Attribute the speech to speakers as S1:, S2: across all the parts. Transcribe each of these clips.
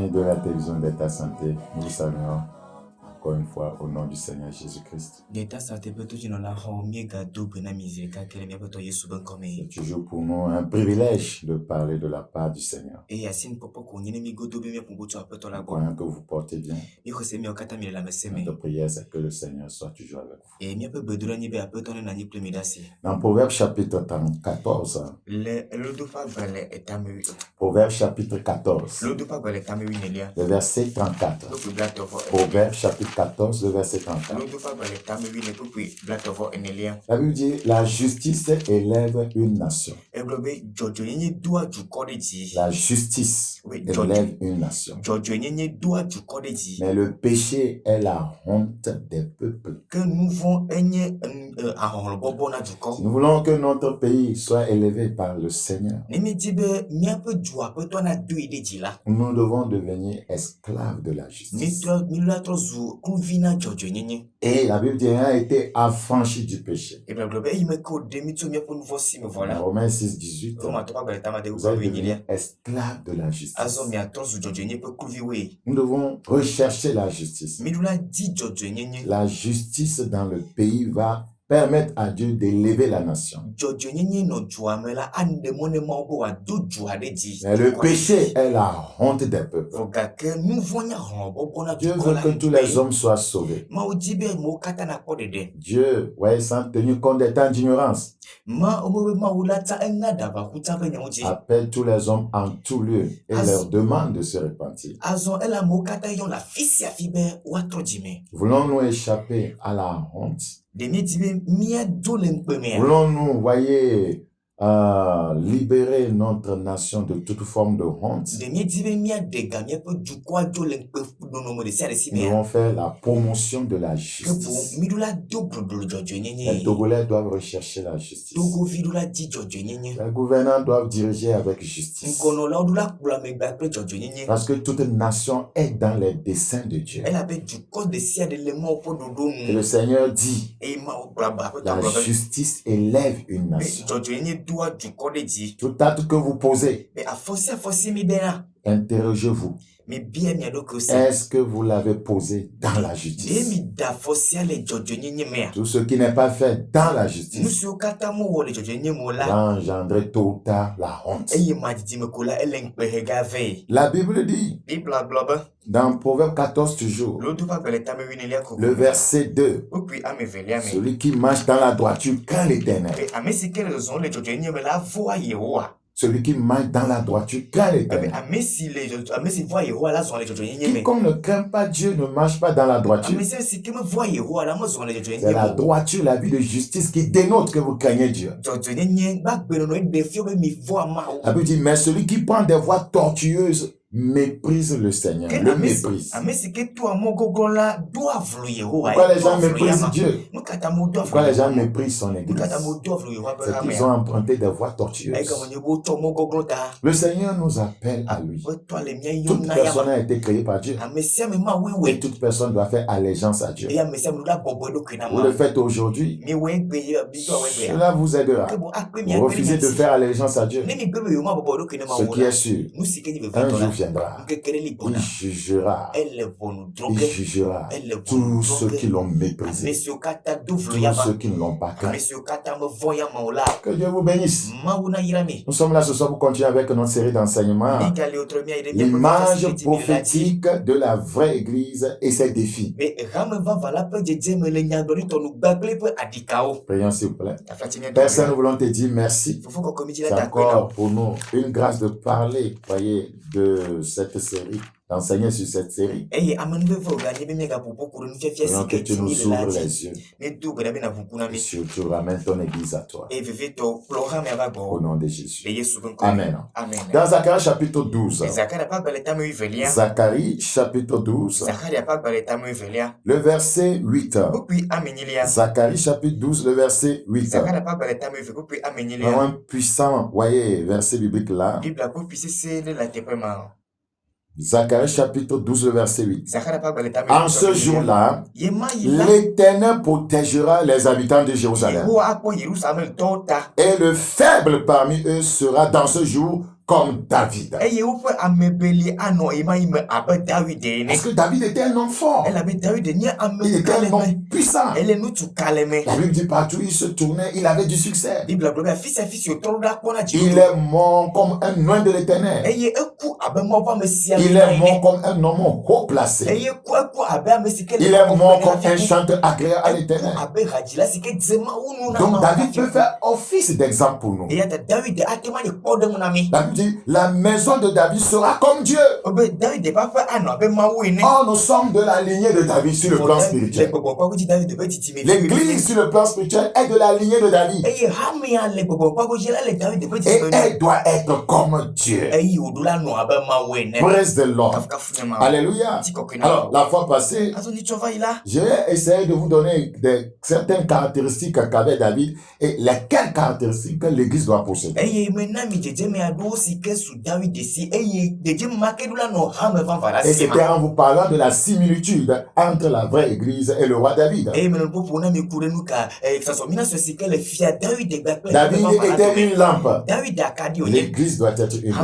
S1: amis de la télévision d'État Santé, nous vous saluons encore une fois au nom du Seigneur Jésus-Christ. C'est toujours pour nous un privilège de parler de la part du Seigneur. Nous croyons que vous portez bien. Notre prière, c'est que le Seigneur soit toujours avec vous. Dans Proverbe chapitre 14, Proverbe chapitre 14, le verset 34. Proverbe chapitre 14, le verset 34. La Bible dit, la justice élève une nation. La justice élève une nation. Mais le péché est la honte des peuples. Nous voulons que notre pays soit élevé par le Seigneur. Nous devons devenir esclaves de la justice. Et la Bible dit, a été affranchi du péché. Dans Romains 6, 18, vous allez devenir esclaves de la justice. Nous devons rechercher la justice. La justice dans le pays va permettre à Dieu d'élever la nation. Mais le péché est la honte des peuples. Dieu veut que tous les hommes soient sauvés. Dieu, ouais, sans tenir compte des temps d'ignorance, appelle tous les hommes en tout lieu et leur demande de se repentir. Voulons-nous échapper à la honte? Voulons-nous, voyez, libérer notre nation de toute forme de honte? Nous devons faire la promotion de la justice. Les Togolais doivent rechercher la justice. Les gouvernants doivent diriger avec justice. Parce que toute nation est dans les desseins de Dieu. Et le Seigneur dit, la justice élève une nation. Tout acte que vous posez, interrogez-vous. Est-ce que vous l'avez posé dans la justice? Tout ce qui n'est pas fait dans la justice va engendrer tôt ou tard la honte. La Bible dit, dans Proverbe 14 toujours, le verset 2, celui qui marche dans la droiture craint l'Éternel. Celui qui marche dans la droiture craint l'Éternel. Quiconque ne craint pas Dieu ne marche pas dans la droiture. C'est la droiture, la vie de justice qui dénote que vous craignez Dieu. La Bible dit, mais celui qui prend des voies tortueuses méprise le Seigneur, le méprise. Pourquoi les gens méprisent Dieu? Pourquoi les gens méprisent son Église? C'est qu'ils ont emprunté des voies tortueuses. Le Seigneur nous appelle à lui. Toute personne a été créée par Dieu. Et toute personne doit faire allégeance à Dieu. Vous le faites aujourd'hui, cela vous aidera. Vous refusez de faire allégeance à Dieu. Ce qui est sûr, un jour viendra, il jugera tous ceux qui l'ont méprisé, tous ceux qui ne l'ont pas craint. Que Dieu vous bénisse. Nous sommes là ce soir pour continuer avec notre série d'enseignements, l'image prophétique de la vraie Église et ses défis. Prions s'il vous plaît. Père Saint, nous voulons te dire merci. C'est encore pour nous une grâce de parler, voyez, de cette série, d'enseigner sur cette série. Prions que tu nous ouvres les yeux et surtout ramène ton Église à toi. Au nom de Jésus. Amen. Dans Zacharie chapitre 12, Zacharie chapitre 12, le verset 8. Zacharie chapitre 12, le verset 8. Vraiment un puissant, voyez, verset biblique là. Zacharie chapitre 12, le verset 8. En ce jour-là, l'Éternel protégera les habitants de Jérusalem. Et le faible parmi eux sera dans ce jour comme David. Parce que David était un homme fort. Il était un homme puissant. La Bible dit partout il se tournait, il avait du succès. Il est mort comme un oint de l'Éternel. Il est mort comme un homme haut placé. Il est mort comme un chanteur agréable à l'Éternel. Donc David peut faire office d'exemple pour nous. La Bible dit, la maison de David sera comme Dieu. Or, nous sommes de la lignée de David sur le plan spirituel. L'église sur le plan spirituel est de la lignée de David. Et elle doit être comme Dieu. Praise the Lord. Alléluia. Alors, la fois passée, j'ai essayé de vous donner certaines caractéristiques qu'avait David et lesquelles caractéristiques que l'église doit posséder. Et c'était en vous parlant de la similitude entre la vraie église et le roi David. David était une lampe. L'église doit être une lampe.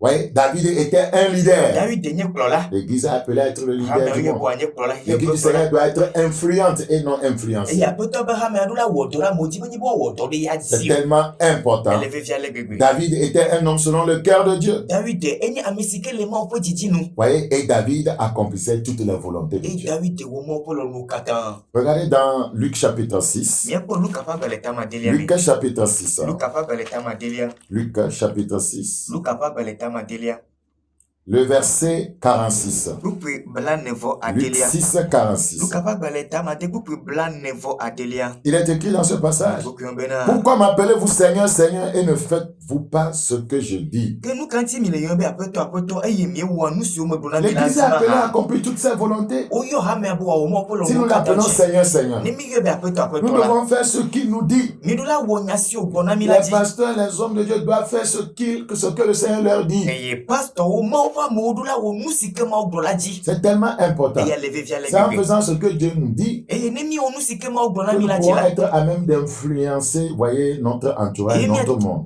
S1: Oui, David était un leader. L'église a appelé à être le leader du monde. L'église du Seigneur doit être influente et non influencée. C'est tellement important. David était un homme selon le cœur de Dieu. Voyez, et David accomplissait toutes les volontés de Dieu. Regardez dans Luc chapitre 6. Luc chapitre 6. Luc chapitre 6. Le verset 46. Luc 6, 46. Il est écrit dans ce passage. Pourquoi m'appelez-vous Seigneur, Seigneur, et ne faites-vous pas ce que je dis? L'église est appelée à accomplir toutes ses volontés. Si nous l'appelons Seigneur, Seigneur, nous devons faire ce qu'il nous dit. Les pasteurs, les hommes de Dieu doivent faire ce que le Seigneur leur dit. C'est tellement important. C'est en faisant ce que Dieu nous dit que nous pourrons être à même d'influencer, voyez, notre entourage, notre monde.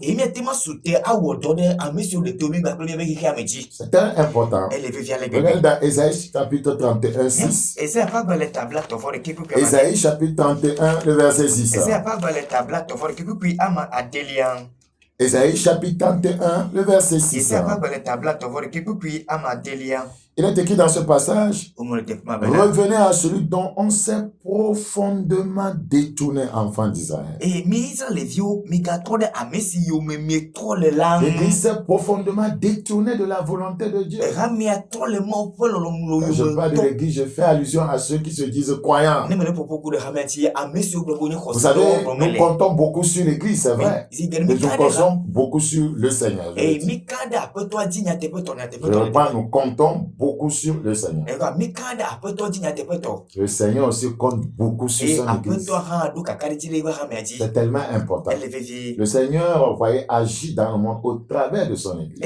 S1: C'est très important. Regardez dans Ésaïe chapitre 31, 6. Ésaïe chapitre 31, le verset 6. Ésaïe chapitre 31, le verset 6. Il est écrit dans ce passage, revenez à celui dont on s'est profondément détourné, enfant d'Israël. L'église s'est profondément détournée de la volonté de Dieu. Quand je parle de l'église, je fais allusion à ceux qui se disent croyants. Vous savez, nous comptons beaucoup sur l'église, c'est vrai. Mais nous comptons beaucoup sur le Seigneur. Nous comptons beaucoup sur le Seigneur. Le Seigneur aussi compte beaucoup sur son église. C'est tellement important. Le Seigneur, voyez, agit dans le monde au travers de son église.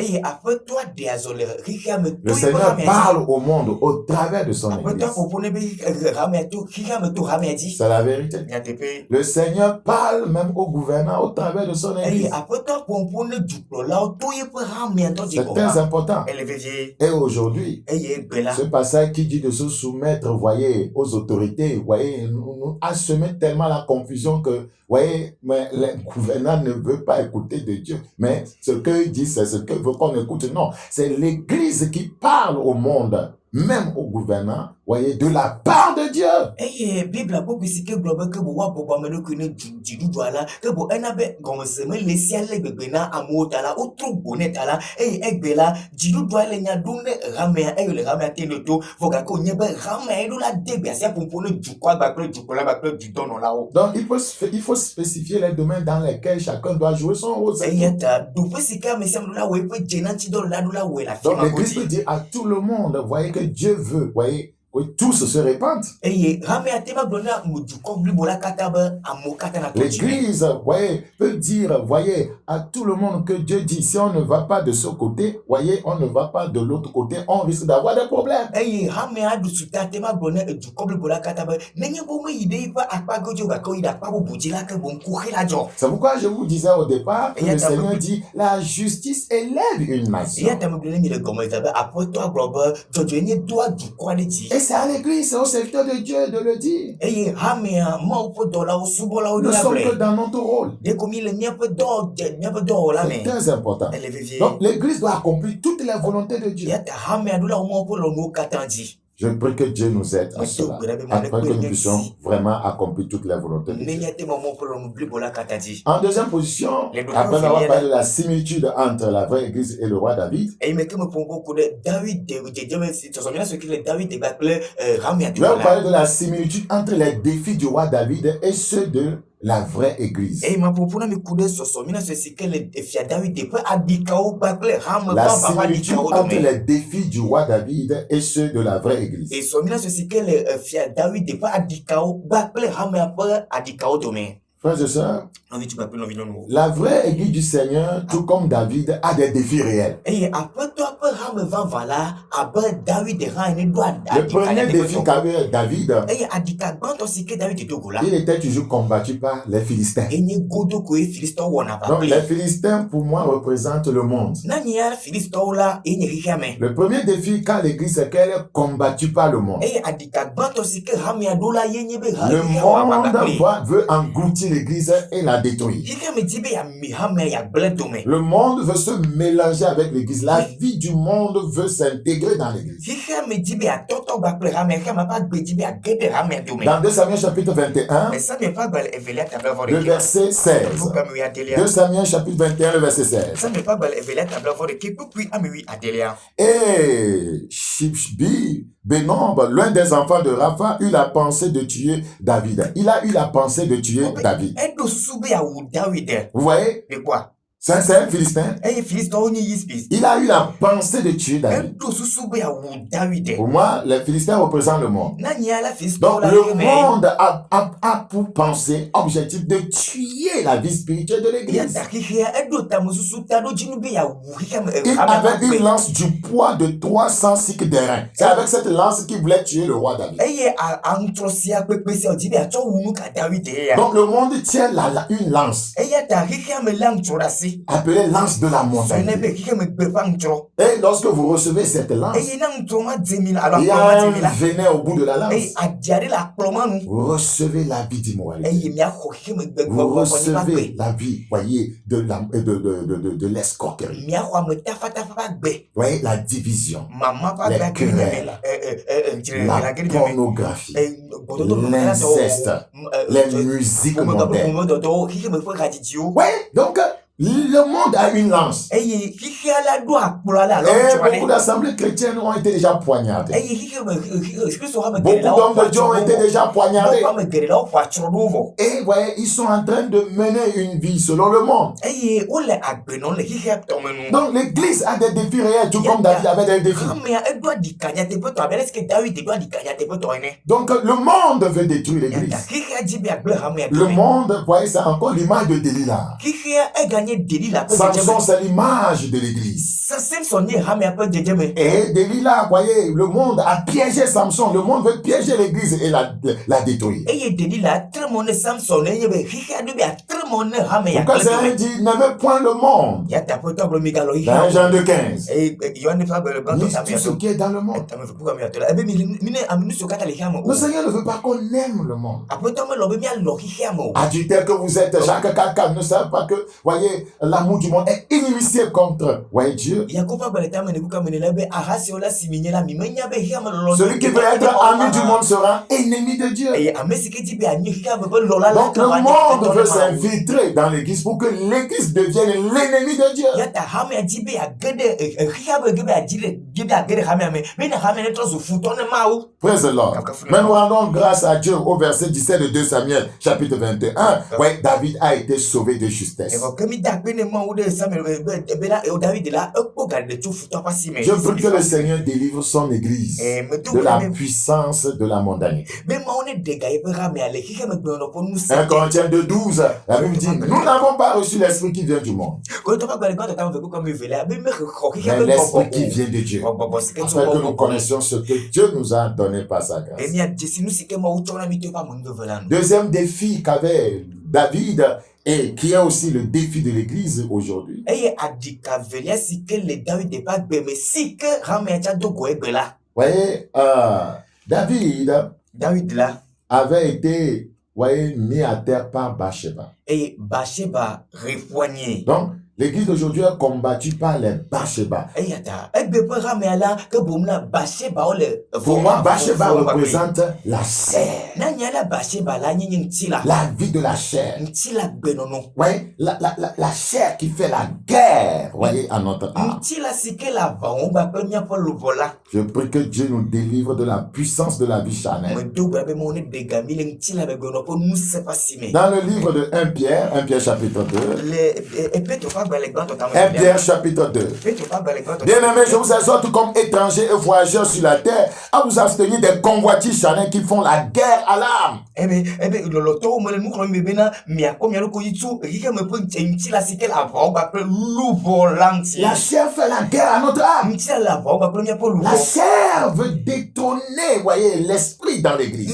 S1: Le Seigneur parle au monde au travers de son église. C'est la vérité. Le Seigneur parle même au gouvernant au travers de son église. C'est très important. Et aujourd'hui, ce passage qui dit de se soumettre, voyez, aux autorités, voyez, nous a semé tellement la confusion que, voyez, mais le gouvernant ne veut pas écouter de Dieu. Mais ce qu'il dit, c'est ce qu'il veut qu'on écoute. Non, c'est l'église qui parle au monde, même au gouvernant, voyez, de la part de Dieu. Donc, il faut spécifier les domaines dans lesquels chacun doit jouer son rôle. Donc, l'église peut dire à tout le monde, voyez, que Dieu veut, voyez, que tous se répandent. L'Église, voyez, peut dire, voyez, à tout le monde que Dieu dit, si on ne va pas de ce côté, voyez, on ne va pas de l'autre côté, on risque d'avoir des problèmes. C'est pourquoi je vous disais au départ que le Seigneur dit, la justice élève une nation. Et c'est à l'Église, c'est au serviteur de Dieu de le dire. Nous sommes que dans notre rôle. C'est très important. Donc l'Église doit accomplir toutes les volontés de Dieu. Je prie que Dieu nous aide à cela, afin que nous puissions vraiment accomplir toutes les volontés de Dieu. En deuxième position, après avoir parlé de la similitude entre la vraie Église et le roi David, je vais vous parler de la similitude entre les défis du roi David et ceux de la vraie Église. La similitude entre les défis du roi David et ceux de la vraie Église. Frères et sœurs, la vraie Église du Seigneur, tout comme David, a des défis réels. Le premier défi qu'avait David, il était toujours combattu par les Philistins. Donc les Philistins, pour moi, représentent le monde. Le premier défi qu'a l'Église, c'est qu'elle est combattue par le monde. Le monde veut engloutir l'Église et la détruire. Le monde veut se mélanger avec l'Église. La vie du monde veut s'intégrer dans l'Église. Dans 2 Samuel chapitre 21, le verset 16. 2 Samuel chapitre 21, le verset 16. Et Shibbi, Benob, l'un des enfants de Rapha, eut la pensée de tuer David. Il a eu la pensée de tuer David. Vous voyez?
S2: De quoi?
S1: C'est un Philistin. Il a eu la pensée de tuer David. Pour moi, les Philistins représentent le monde. Donc, le monde a pour pensée, objectif de tuer la vie spirituelle de l'Église. Il avait une lance du poids de 300 cycles d'airain. C'est avec cette lance qu'il voulait tuer le roi David. Donc, le monde tient une lance appelée lance de la montagne. Et lorsque vous recevez cette lance, il y a un venin au bout de la lance. Vous recevez la vie d'immoralité. Vous recevez la vie, voyez, de l'escroquerie. Voyez, la division, les querelles, la pornographie, l'inceste, les musiques mondaines. Oui, donc le monde a une lance. Et beaucoup d'assemblées chrétiennes ont été déjà poignardées. Beaucoup d'hommes de Dieu ont été déjà poignardés. Et voyez, ils sont en train de mener une vie selon le monde. Donc l'Église a des défis réels, tout comme David avait des défis. Donc le monde veut détruire l'Église. Le monde, voyez, c'est encore l'image de Delilah. Samson, c'est l'image de l'Église. Et Delilah, voyez, le monde a piégé Samson. Le monde veut piéger l'Église et la détruire. Pourquoi c'est dit, n'aimez point le monde. Dans Jean 2,15. Ni tout ce qui est dans le monde. Le Seigneur ne veut pas qu'on aime le monde. Adultère que vous êtes, Jacques 4,4 ne savent pas que, voyez, l'amour du monde est inimitié contre, voyez, Dieu. Celui qui veut être ami du monde sera ennemi de Dieu. Donc le monde veut s'infiltrer dans l'Église pour que l'Église devienne l'ennemi de Dieu. Praise the Lord. Mais nous rendons grâce à Dieu au verset 17 de 2 Samuel chapitre 21. Ouais, David a été sauvé de justesse. Je prie que le Seigneur délivre son église de la puissance de la mondanité. 1 Corinthiens 2:12, la Bible dit, nous n'avons pas reçu l'esprit qui vient du monde, mais l'esprit qui vient de Dieu, afin que nous connaissions ce que Dieu nous a donné par sa grâce. Deuxième défi qu'avait David, et qui est aussi le défi de l'église aujourd'hui. Voyez, David avait été, mis à terre par Bathsheba. Donc, l'église d'aujourd'hui est combattue par les Bathsheba. Pour moi, Bathsheba représente la chair. La vie de la chair. Oui, la chair qui fait la guerre, voyez, à notre âme. Je prie que Dieu nous délivre de la puissance de la vie charnelle. Dans le livre de 1 Pierre chapitre 2. 1 Pierre chapitre 2. Bien-aimés, je vous exhorte comme étrangers et voyageurs sur la terre à vous abstenir des convoitises charnelles qui font la guerre à l'âme. La chair fait la guerre à notre âme. La chair veut détourner, voyez, l'esprit dans l'église.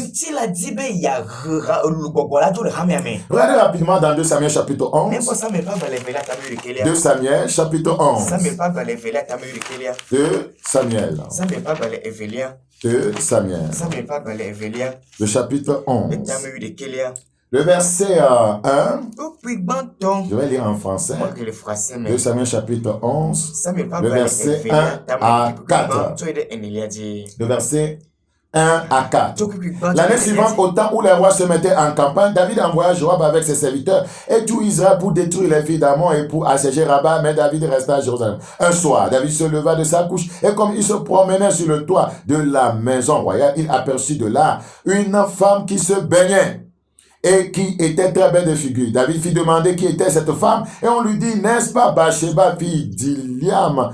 S1: Regardez rapidement dans 2 Samuel chapitre 11. 2 Samuel chapitre 11. 2 Samuel. 2 Samuel. Le chapitre 11. Le verset 1. Je vais lire en français. 2 Samuel chapitre 11. Le verset 1 à 4. Le verset 1 à 4. L'année suivante, au temps où les rois se mettaient en campagne, David envoya Joab avec ses serviteurs et tout Israël pour détruire les filles d'Ammon et pour assiéger Rabat, mais David resta à Jérusalem. Un soir, David se leva de sa couche et comme il se promenait sur le toit de la maison royale, il aperçut de là une femme qui se baignait et qui était très belle de figure. David fit demander qui était cette femme et on lui dit, n'est-ce pas Bathsheba, fille d'Eliam,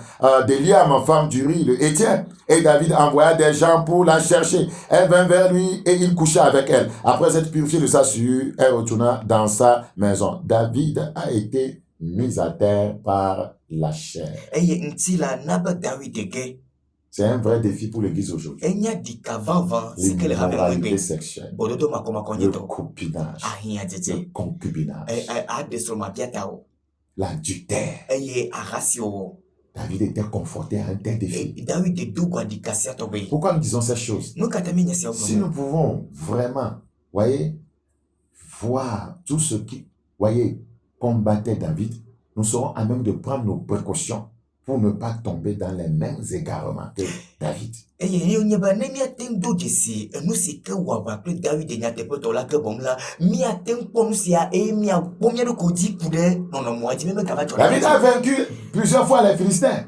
S1: femme d'Uri le Héthien? Et David envoya des gens pour la chercher. Elle vint vers lui et il coucha avec elle. Après être purifié de sa souillure, elle retourna dans sa maison. David a été mis à terre par la chair. C'est un vrai défi pour l'église aujourd'hui. L'immoralité sexuelle, le copinage, le concubinage, l'adultère. David était confronté à un tel défi. Pourquoi nous disons ces choses? Si nous pouvons vraiment, voyez, voir tout ce qui, voyez, combattait David, nous serons à même de prendre nos précautions pour ne pas tomber dans les mêmes égarements que David. David a vaincu plusieurs fois les Philistins.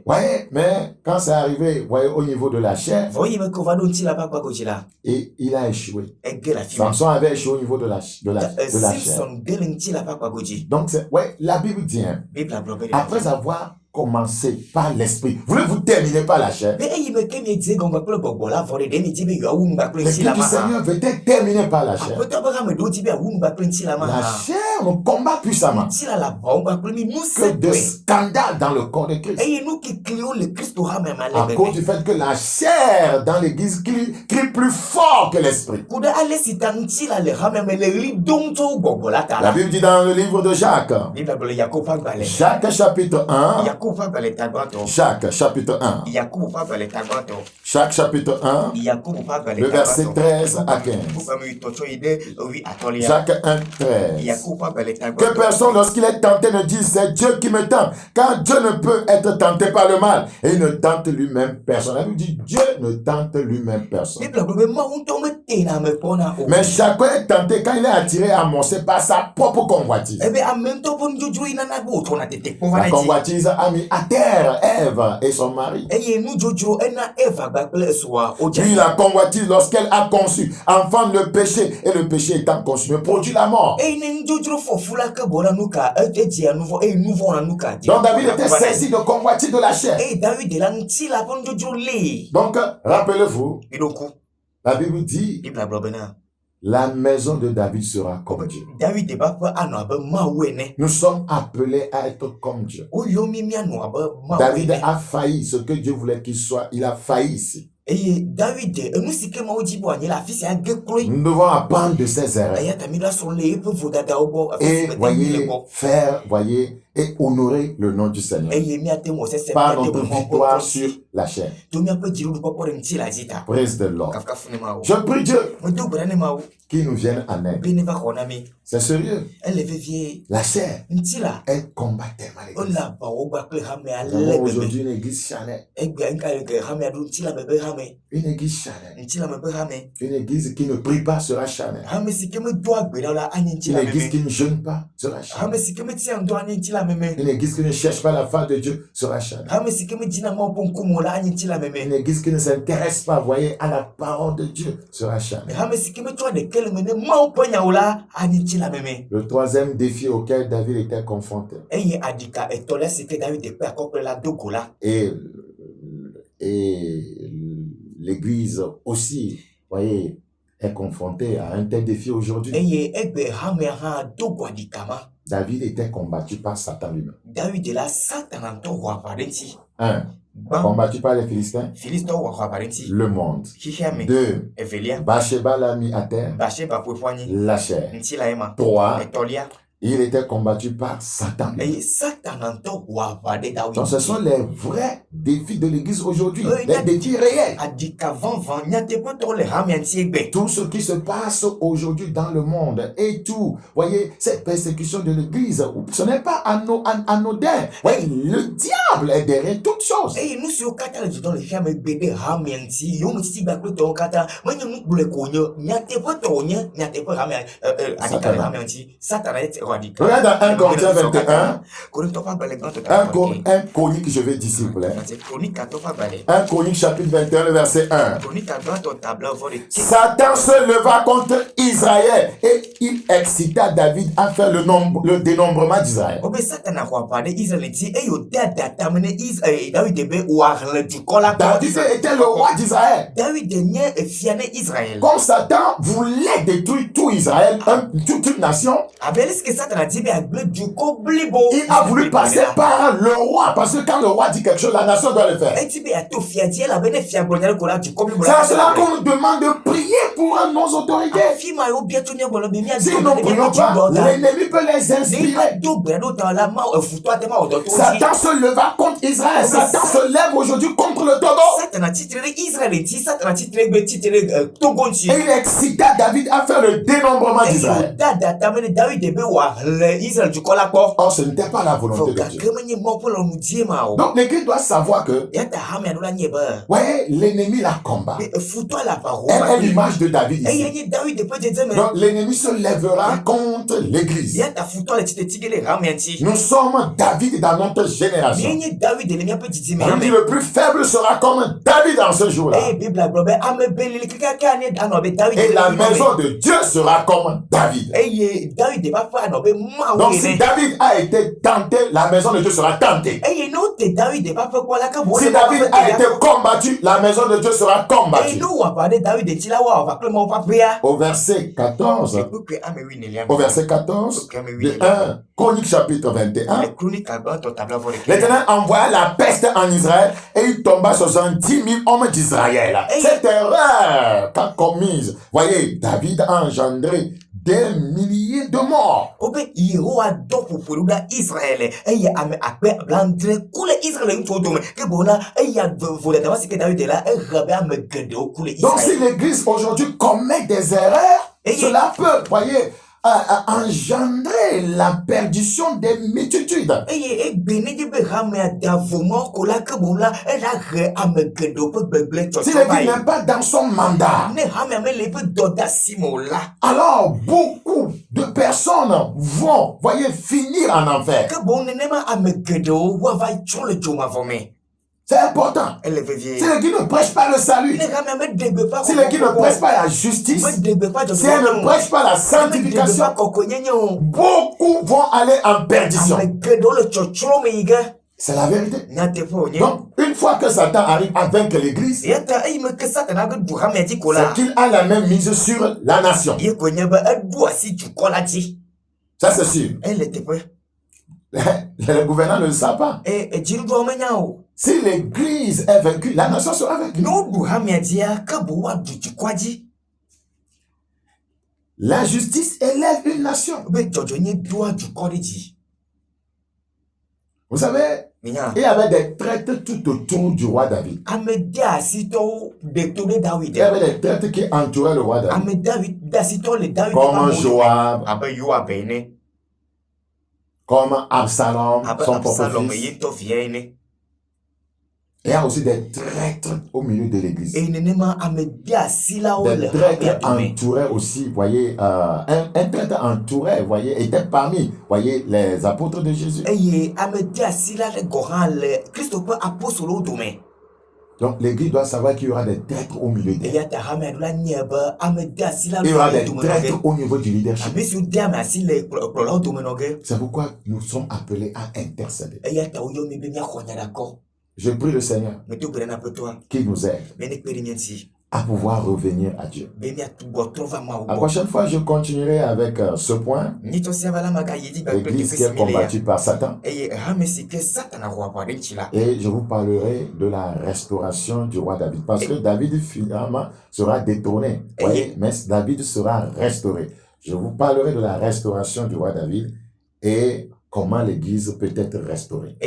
S1: Ouais, mais quand c'est arrivé, voyez, au niveau de la chair, et il a échoué. Samson avait échoué au niveau de la chair. Donc, ouais, la Bible dit, hein, après avoir commencé par l'esprit, voulez-vous terminer par la chair? L'esprit du Seigneur veut terminer par la chair. La chair nous combat puissamment. Que de scandales dans le corps de Christ. À cause du fait que la chair dans l'église crie plus fort que l'esprit. La Bible dit dans le livre de Jacques. Jacques chapitre 1. Jacques chapitre 1. Jacques chapitre 1. Le verset 13 à 15. Jacques 1, 13. Que personne lorsqu'il est tenté ne dise c'est Dieu qui me tente, car Dieu ne peut être tenté par le mal et il ne tente lui-même personne. Elle nous dit Dieu ne tente lui-même personne. Mais chacun est tenté quand il est attiré à amoncer par sa propre convoitise. La convoitise a mis à terre Ève et son mari. Puis la convoitise, lorsqu'elle a conçu, enfant le péché, et le péché étant consumé, produit la mort. Donc David était saisi de convoitise de la chair. Donc, rappelez-vous, la Bible dit, la maison de David sera comme Dieu. Nous sommes appelés à être comme Dieu. David a failli ce que Dieu voulait qu'il soit. Il a failli ici. Nous devons apprendre de ses erreurs. Et et honorer le nom du Seigneur par notre victoire sur la chair. Praise the Lord. Je prie Dieu qu'il nous vienne en aide. C'est sérieux. La chair, elle combat tellement l'église. Aujourd'hui, une église charnelle. Une église charnelle. Une église qui ne prie pas sera charnelle. Une église qui ne jeûne pas sera charnelle. Une église qui ne cherche pas la face de Dieu sera charnelle. Une église qui ne s'intéresse pas, voyez, à la parole de Dieu sera charnelle. Le troisième défi auquel David était confronté. Et l'église aussi, voyez, est confrontée à un tel défi aujourd'hui. David était combattu par Satan lui-même. Combattu par les Philistins. Le monde. 2. Bathsheba l'a mis à terre. La chair. 3. Il était combattu par Satan. Donc ce sont les vrais défis de l'église aujourd'hui. Les défis réels. Tout ce qui se passe aujourd'hui dans le monde et tout, voyez, cette persécution de l'église, ce n'est pas anodin. Voyez, le diable est derrière toutes choses. Regarde dans 1 Corinthiens 21, un chronique, je vais disciple. 1 Chronique chapitre 21, le verset 1. Satan se leva contre Israël et il excita David à faire le dénombrement d'Israël. David était le roi d'Israël. Comme Satan voulait détruire tout Israël, toute nation, il a voulu passer par le roi, parce que quand le roi dit quelque chose, la nation doit le faire. C'est à cela qu'on nous demande de prier pour nos autorités. Si nous ne prions pas, l'ennemi peut les inspirer. Satan se leva contre Israël. Satan se lève aujourd'hui contre le Togo. Et il excita David à faire le dénombrement d'Israël. Or, ce n'était pas la volonté de Dieu. Donc, l'église doit savoir que, voyez, l'ennemi la combat. Elle est l'image de David ici. Donc, l'ennemi se lèvera contre l'église. Nous sommes David dans notre génération. On dit le plus faible sera comme David dans ce jour-là. Et la maison de Dieu sera comme David. Donc si David a été tenté, la maison de Dieu sera tentée. Si David a été combattu, la maison de Dieu sera combattue. Au verset 14, de 1 Chronique chapitre 21, l'Éternel envoya la peste en Israël et il tomba 70 000 hommes d'Israël. Cette erreur qu'a commise, voyez, David a engendré des milliers de morts. Donc si l'église aujourd'hui commet des erreurs, cela peut, voyez, a engendré la perdition des multitudes. Si l'église n'est pas dans son mandat, alors beaucoup de personnes vont, voyez, finir en enfer. C'est important. Si l'église ne prêche pas le salut, si l'église ne prêche pas la justice, si elle ne prêche pas la sanctification, beaucoup vont aller en perdition. C'est la vérité. Donc, une fois que Satan arrive à vaincre l'église, c'est qu'il a la même mise sur la nation. Ça, c'est sûr. Le gouverneur ne le sait pas. Si l'église est vaincue, la nation sera vaincue. La justice élève une nation. Vous savez, il y avait des traites tout autour du roi David. Il y avait des traites qui entouraient le roi David. Comme Joab, comme Absalom, son propre fils. Il y a aussi des traîtres au milieu de l'église. Des traîtres entouraient aussi, voyez, un traître entouré, voyez, était parmi, voyez, les apôtres de Jésus. Donc l'église doit savoir qu'il y aura des traîtres au milieu d'elle. Il y aura des traîtres au niveau du leadership. C'est pourquoi nous sommes appelés à intercéder. Je prie le Seigneur qui nous aide à pouvoir revenir à Dieu. La prochaine fois, je continuerai avec ce point. L'église qui est combattue par Satan. Et je vous parlerai de la restauration du roi David. Parce que David, finalement, sera détourné. Voyez, mais David sera restauré. Je vous parlerai de la restauration du roi David et comment l'église peut être restaurée.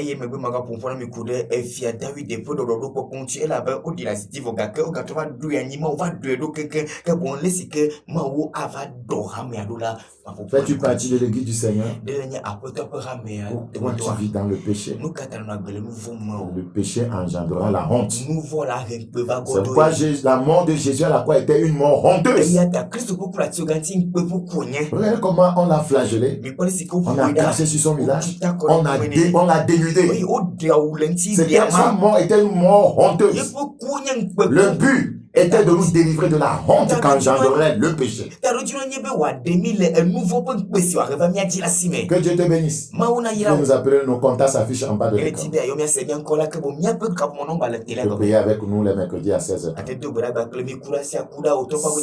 S1: Fais-tu partie de l'église du Seigneur? Pourquoi tu vis dans le péché? Le péché engendrera la honte. C'est pourquoi la mort de Jésus à la croix était une mort honteuse. Regardez comment on l'a flagellé. On a craché sur son visage. On l'a dénudé. Sa mort était une mort honteuse. Le but était de nous délivrer de la honte qu'engendrerait le péché. Que Dieu te bénisse. Je vais nous appeler, nos contacts s'affichent en bas de l'écran. Tu peux prier avec nous les mercredis à 16h.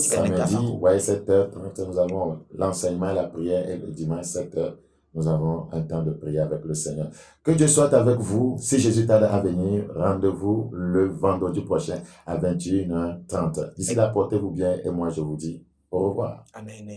S1: Samedi, voyez, 7h30, nous avons l'enseignement et la prière, et le dimanche 7h. Nous avons un temps de prière avec le Seigneur. Que Dieu soit avec vous. Si Jésus tarde à venir, rendez-vous le vendredi prochain à 21h30. D'ici là, portez-vous bien et moi je vous dis au revoir. Amen.